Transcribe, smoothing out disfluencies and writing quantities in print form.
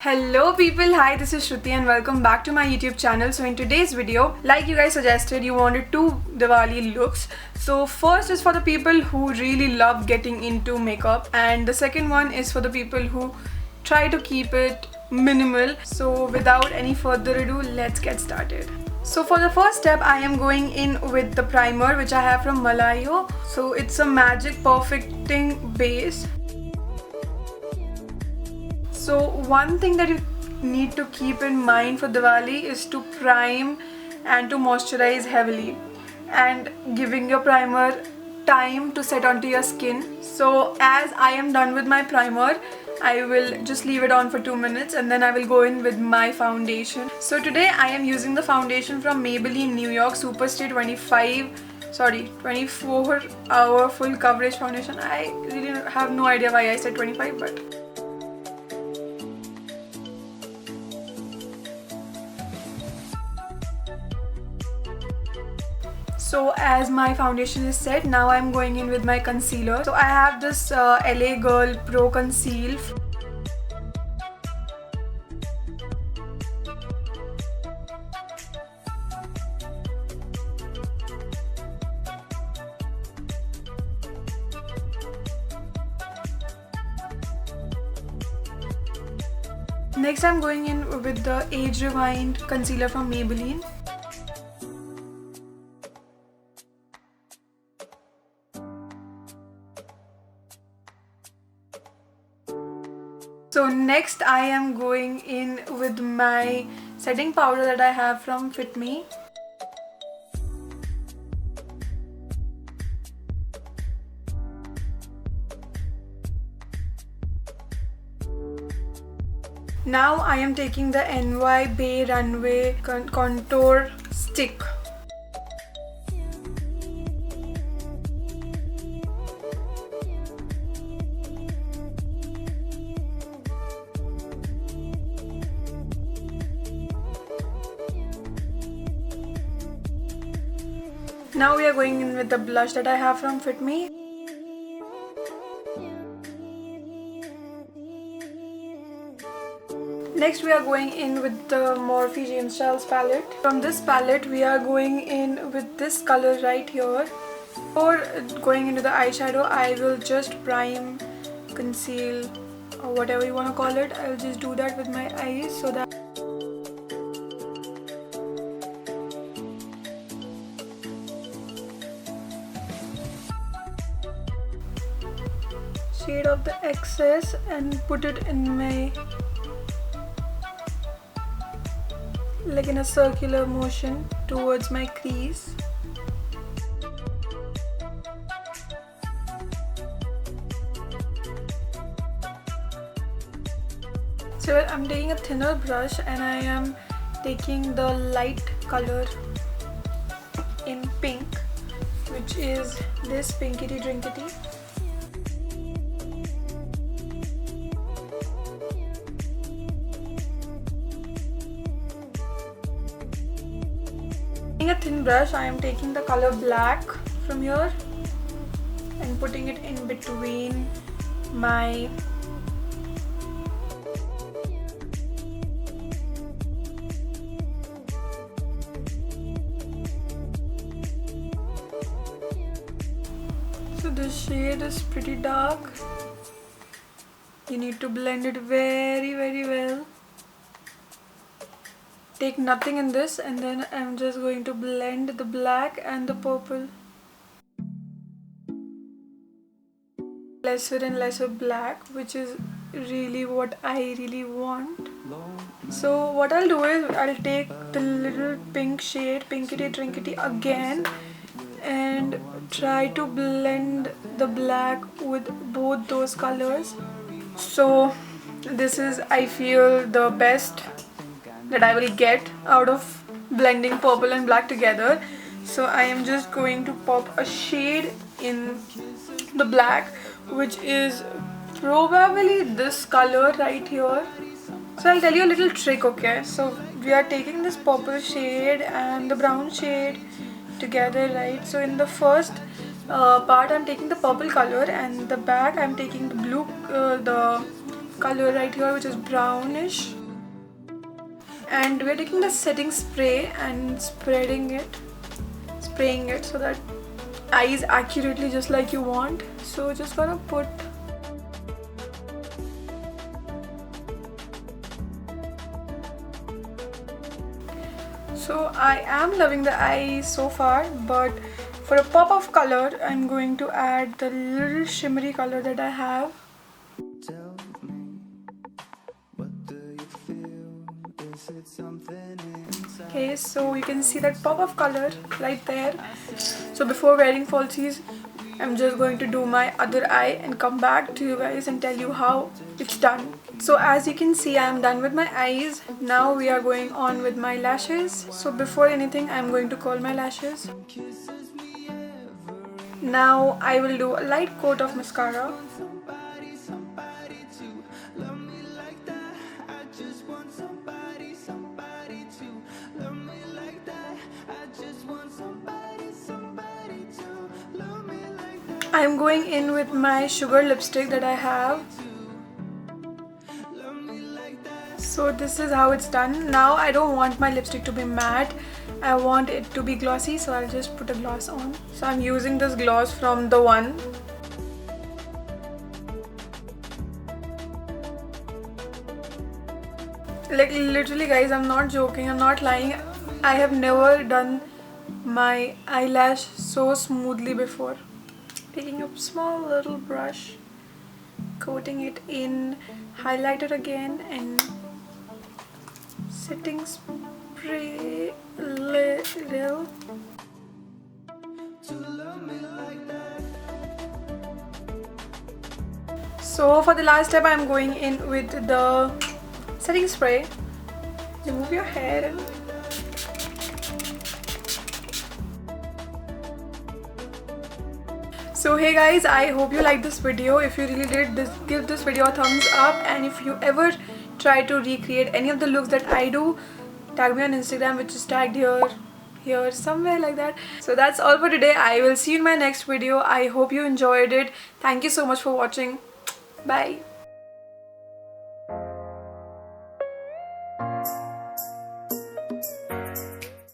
Hello people, hi, this is Shruti and welcome back to my YouTube channel. So in today's video, like you guys suggested, you wanted two Diwali looks. So first is for the people who really love getting into makeup, and the second one is for the people who try to keep it minimal. So without any further ado, let's get started. So for the first step, I am going in with the primer which I have from Malayo. So it's a Magic Perfecting base. So one thing that you need to keep in mind for Diwali is to prime and to moisturize heavily and giving your primer time to set onto your skin. So as I am done with my primer, I will just leave it on for 2 minutes and then I will go in with my foundation. So today I am using the foundation from Maybelline New York Superstay 24 hour full coverage foundation. I really have no idea why I said 25, but so as my foundation is set, now I'm going in with my concealer. So I have this LA Girl Pro Conceal. Next I'm going in with the Age Rewind concealer from Maybelline. So next I am going in with my setting powder that I have from Fit Me. Now I am taking the NY Bay Runway Contour Stick. Now we are going in with the blush that I have from Fit Me. Next we are going in with the Morphe James Charles palette. From this palette we are going in with this color right here. Before going into the eyeshadow, I will just prime, conceal, or whatever you want to call it. I will just do that with my eyes so that shade off the excess and put it in my, like in a circular motion towards my crease. So I'm taking a thinner brush and I am taking the light color in pink, which is this Pinkity Drinkity. Taking a thin brush, I am taking the color black from here and putting it in between my so this shade is pretty dark. You need to blend it very well. Take nothing in this, and then I'm just going to blend the black and the purple. Lesser and lesser black, which is really what I really want. So what I'll do is I'll take the little pink shade, Pinkity Drinkity, again and try to blend the black with both those colors. So this is, I feel, the best that I will get out of blending purple and black together. So I am just going to pop a shade in the black, which is probably this color right here. So I'll tell you a little trick, okay? So we are taking this purple shade and the brown shade together, right? So in the first part I'm taking the purple color, and the back I'm taking the blue, the color right here, which is brownish. And we're taking the setting spray and spraying it so that eyes accurately just like you want. So just gonna put So I am loving the eye so far, but for a pop of color I'm going to add the little shimmery color that I have. Okay, so you can see that pop of color right there. So before wearing falsies, I'm just going to do my other eye and come back to you guys and tell you how it's done. So as you can see, I'm done with my eyes. Now we are going on with my lashes. So before anything, I'm going to curl my lashes. Now I will do a light coat of mascara. I'm going in with my sugar lipstick that I have. So this is how it's done. Now I don't want my lipstick to be matte. I want it to be glossy, so I'll just put a gloss on. So I'm using this gloss from the one. Like literally guys, I'm not joking, I'm not lying. I have never done my eyelash so smoothly before. Taking a small little brush, coating it in highlighter again and setting spray little. So for the last step, I'm going in with the setting spray. Remove your hair and so hey guys, I hope you liked this video. If you really did, give this video a thumbs up, and if you ever try to recreate any of the looks that I do, tag me on Instagram, which is tagged here somewhere like that. So that's all for today. I will see you in my next video. I hope you enjoyed it. Thank you so much for watching. Bye.